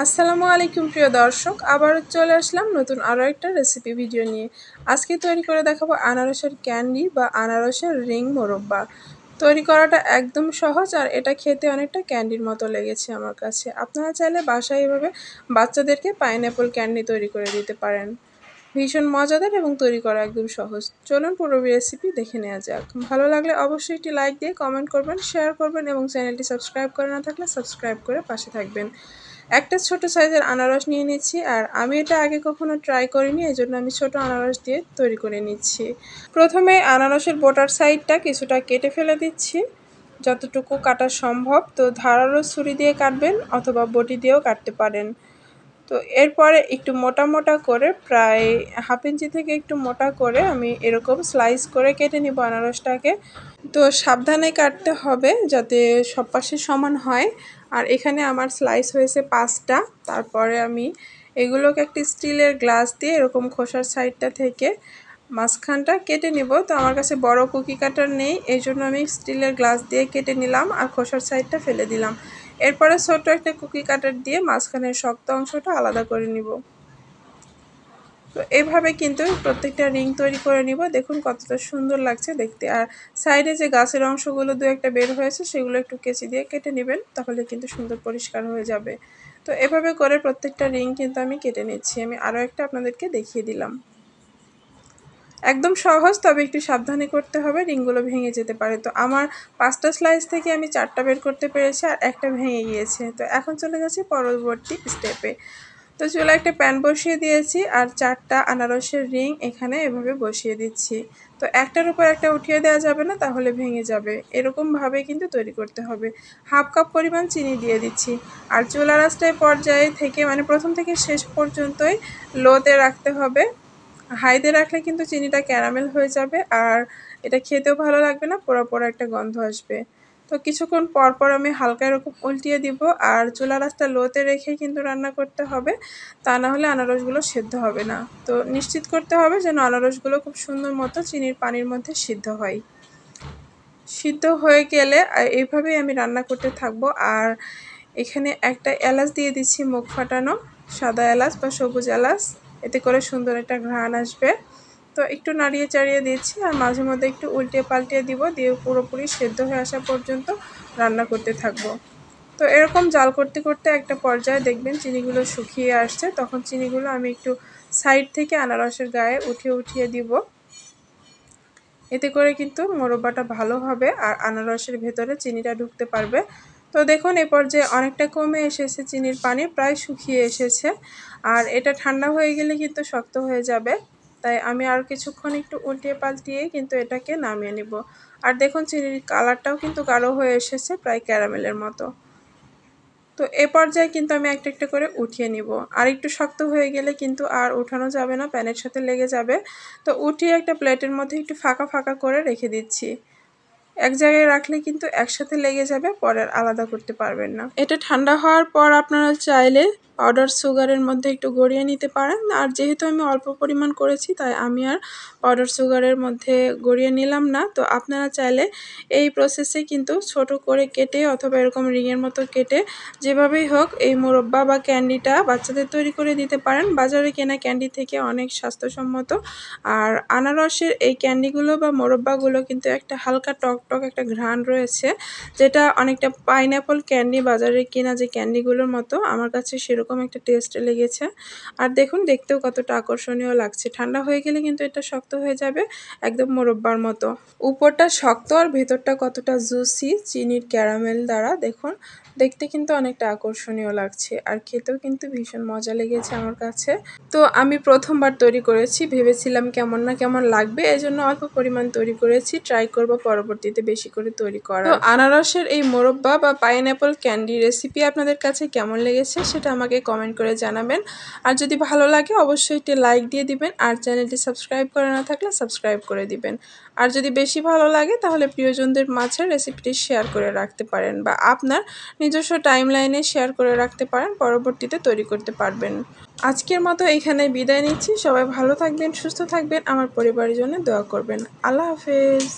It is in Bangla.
আসসালামু আলাইকুম প্রিয় দর্শক, আবারও চলে আসলাম নতুন আরও একটা রেসিপি ভিডিও নিয়ে। আজকে তৈরি করে দেখাবো আনারসের ক্যান্ডি বা আনারসের রিং মোরব্বা। তৈরি করাটা একদম সহজ আর এটা খেতে অনেকটা ক্যান্ডির মতো লেগেছে আমার কাছে। আপনারা চাইলে বাসায় এভাবে বাচ্চাদেরকে পাইনঅ্যাপল ক্যান্ডি তৈরি করে দিতে পারেন। ভীষণ মজাদার এবং তৈরি করা একদম সহজ। চলুন পুরো রেসিপি দেখে নেওয়া যাক। ভালো লাগলে অবশ্যই একটি লাইক দিয়ে কমেন্ট করবেন, শেয়ার করবেন এবং চ্যানেলটি সাবস্ক্রাইব করে না থাকলে সাবস্ক্রাইব করে পাশে থাকবেন। একটা ছোট সাইজের আনারস নিয়ে নিচ্ছি, আর আমি এটা আগে কখনো ট্রাই করিনি, এজন্য আমি ছোট আনারস দিয়ে তৈরি করে নিচ্ছি। প্রথমে আনারসের বোটার সাইডটা কিছুটা কেটে ফেলে দিচ্ছি, যতটুকু কাটা সম্ভব। তো ধারালো ছুরি দিয়ে কাটবেন অথবা বটি দিয়েও কাটতে পারেন। তো এরপরে একটু মোটা মোটা করে, প্রায় হাফ ইঞ্চি থেকে একটু মোটা করে আমি এরকম স্লাইস করে কেটে নিব আনারসটাকে। তো সাবধানে কাটতে হবে যাতে সব পাশে সমান হয়। আর এখানে আমার স্লাইস হয়েছে 5টা। তারপরে আমি এগুলোকে একটি স্টিলের গ্লাস দিয়ে এরকম খোসার সাইডটা থেকে মাঝখানটা কেটে নিব। তো আমার কাছে বড় কুকি কাটার নেই, এই জন্য আমি স্টিলের গ্লাস দিয়ে কেটে নিলাম আর খোসার সাইডটা ফেলে দিলাম। এরপরে ছোট একটা কুকি কাটার দিয়ে মাঝখানের শক্ত অংশটা আলাদা করে নিব। তো এইভাবে কিন্তু প্রত্যেকটা রিং তৈরি করে নিব। দেখুন কতটা সুন্দর লাগছে দেখতে। আর সাইডে যে গাছের অংশগুলো দু একটা বের হয়েছে সেগুলো একটু কেচি দিয়ে কেটে নেবেন, তাহলে কিন্তু সুন্দর পরিষ্কার হয়ে যাবে। তো এভাবে করে প্রত্যেকটা রিং কিন্তু আমি কেটে নিচ্ছি। আমি আরও একটা আপনাদেরকে দেখিয়ে দিলাম। একদম সহজ, তবে একটু সাবধানে করতে হবে, রিংগুলো ভেঙে যেতে পারে। তো আমার 5টা স্লাইস থেকে আমি 4টা বের করতে পেরেছি আর একটা ভেঙে গিয়েছে। তো এখন চলে যাচ্ছি পরবর্তী স্টেপে। তো চুলায় একটা প্যান বসিয়ে দিয়েছি আর 4টা আনারসের রিং এখানে এভাবে বসিয়ে দিচ্ছি। তো একটার উপর একটা উঠিয়ে দেওয়া যাবে না, তাহলে ভেঙে যাবে। এরকমভাবে কিন্তু তৈরি করতে হবে। হাফ কাপ পরিমাণ চিনি দিয়ে দিচ্ছি। আর চুলার আঁচটায় পর্যায়ে থেকে মানে প্রথম থেকে শেষ পর্যন্তই লোতে রাখতে হবে। হাইতে রাখলে কিন্তু চিনিটা ক্যারামেল হয়ে যাবে আর এটা খেতেও ভালো লাগবে না, পোড়া পোড়া একটা গন্ধ আসবে। তো কিছুক্ষণ পর পর আমি হালকা এরকম উল্টিয়ে দিব আর চুলার আঁচটা লোতে রেখে কিন্তু রান্না করতে হবে, তা না হলে আনারসগুলো সেদ্ধ হবে না। তো নিশ্চিত করতে হবে যেন আনারসগুলো খুব সুন্দর মতো চিনির পানির মধ্যে সিদ্ধ হয়। সিদ্ধ হয়ে গেলে এইভাবেই আমি রান্না করতে থাকবো। আর এখানে একটা এলাচ দিয়ে দিচ্ছি, মুখ ফাটানো সাদা এলাচ বা সবুজ এলাচ, এতে করে সুন্দর একটা ঘ্রাণ আসবে। তো একটু নাড়িয়ে চাড়িয়ে দিচ্ছি আর মাঝে মধ্যে একটু উল্টে পাল্টে দিব, দিয়ে পুরোপুরি সেদ্ধ হয়ে আসা পর্যন্ত রান্না করতে থাকবো। তো এরকম জাল করতে করতে একটা পর্যায়ে দেখবেন চিনিগুলো শুকিয়ে আসছে, তখন চিনিগুলো আমি একটু সাইড থেকে আনারসের গায়ে উঠিয়ে উঠিয়ে দিব। এতে করে কিন্তু মোরব্বাটা ভালো হবে আর আনারসের ভেতরে চিনিটা ঢুকতে পারবে। তো দেখুন এ পর্যায়ে অনেকটা কমে এসেছে, চিনির পানি প্রায় শুকিয়ে এসেছে। আর এটা ঠান্ডা হয়ে গেলে কিন্তু শক্ত হয়ে যাবে, তাই আমি আর কিছুক্ষণ একটু উল্টিয়ে পাল্টিয়ে কিন্তু এটাকে নামিয়ে নিব। আর দেখুন চিনির কালারটাও কিন্তু গাঢ় হয়ে এসেছে, প্রায় ক্যারামেলের মতো। তো এ পর্যায়ে কিন্তু আমি একটা একটা করে উঠিয়ে নিব। আর একটু শক্ত হয়ে গেলে কিন্তু আর উঠানো যাবে না, প্যানের সাথে লেগে যাবে। তো উঠিয়ে একটা প্লেটের মধ্যে একটু ফাঁকা ফাঁকা করে রেখে দিচ্ছি। এক জায়গায় রাখলে কিন্তু একসাথে লেগে যাবে, পরে আলাদা করতে পারবেন না। এটা ঠান্ডা হওয়ার পর আপনারা চাইলে পাউডার সুগারের মধ্যে একটু গড়িয়ে নিতে পারেন। আর যেহেতু আমি অল্প পরিমাণ করেছি তাই আমি আর পাউডার সুগারের মধ্যে গড়িয়ে নিলাম না। তো আপনারা চাইলে এই প্রসেসে কিন্তু ছোট করে কেটে অথবা এরকম রিংয়ের মতো কেটে যেভাবেই হোক এই মোরব্বা বা ক্যান্ডিটা বাচ্চাদের তৈরি করে দিতে পারেন। বাজারে কেনা ক্যান্ডি থেকে অনেক স্বাস্থ্যসম্মত। আর আনারসের এই ক্যান্ডিগুলো বা মোরব্বাগুলো কিন্তু একটা হালকা টক টক একটা ঘ্রাণ রয়েছে, যেটা অনেকটা পাইনঅ্যাপল ক্যান্ডি বাজারে কেনা যে ক্যান্ডিগুলোর মতো আমার কাছে সেরকম একটা টেস্ট লেগেছে। আর দেখুন দেখতেও কতটা আকর্ষণীয় লাগছে। ঠান্ডা হয়ে গেলে কিন্তু এটা শক্ত হয়ে যাবে, একদম মোরব্বার মতো। উপরটা শক্ত আর ভেতরটা কতটা জুসি চিনির ক্যারামেল দ্বারা। দেখুন দেখতে কিন্তু অনেকটা আকর্ষণীয় লাগছে আর খেতেও কিন্তু ভীষণ মজা লেগেছে আমার কাছে। তো আমি প্রথমবার তৈরি করেছি, ভেবেছিলাম কেমন না কেমন লাগবে, এজন্য অল্প পরিমাণ তৈরি করেছি। ট্রাই করব পরবর্তীতে বেশি করে তৈরি করা। তো আনারসের এই মোরব্বা বা পাইনঅ্যাপল ক্যান্ডি রেসিপি আপনাদের কাছে কেমন লেগেছে সেটা আমাকে কমেন্ট করে জানাবেন। আর যদি ভালো লাগে অবশ্যই একটি লাইক দিয়ে দিবেন আর চ্যানেলটি সাবস্ক্রাইব করে না থাকলে সাবস্ক্রাইব করে দিবেন। আর যদি বেশি ভালো লাগে তাহলে প্রিয়জনদের মাঝে রেসিপিটি শেয়ার করে রাখতে পারেন বা আপনার নিজস্ব টাইমলাইনে শেয়ার করে রাখতে পারেন, পরবর্তীতে তৈরি করতে পারবেন। আজকের মতো এখানে বিদায় নিচ্ছি। সবাই ভালো থাকবেন, সুস্থ থাকবেন, আমার পরিবারের জন্য দোয়া করবেন। আল্লাহ হাফেজ।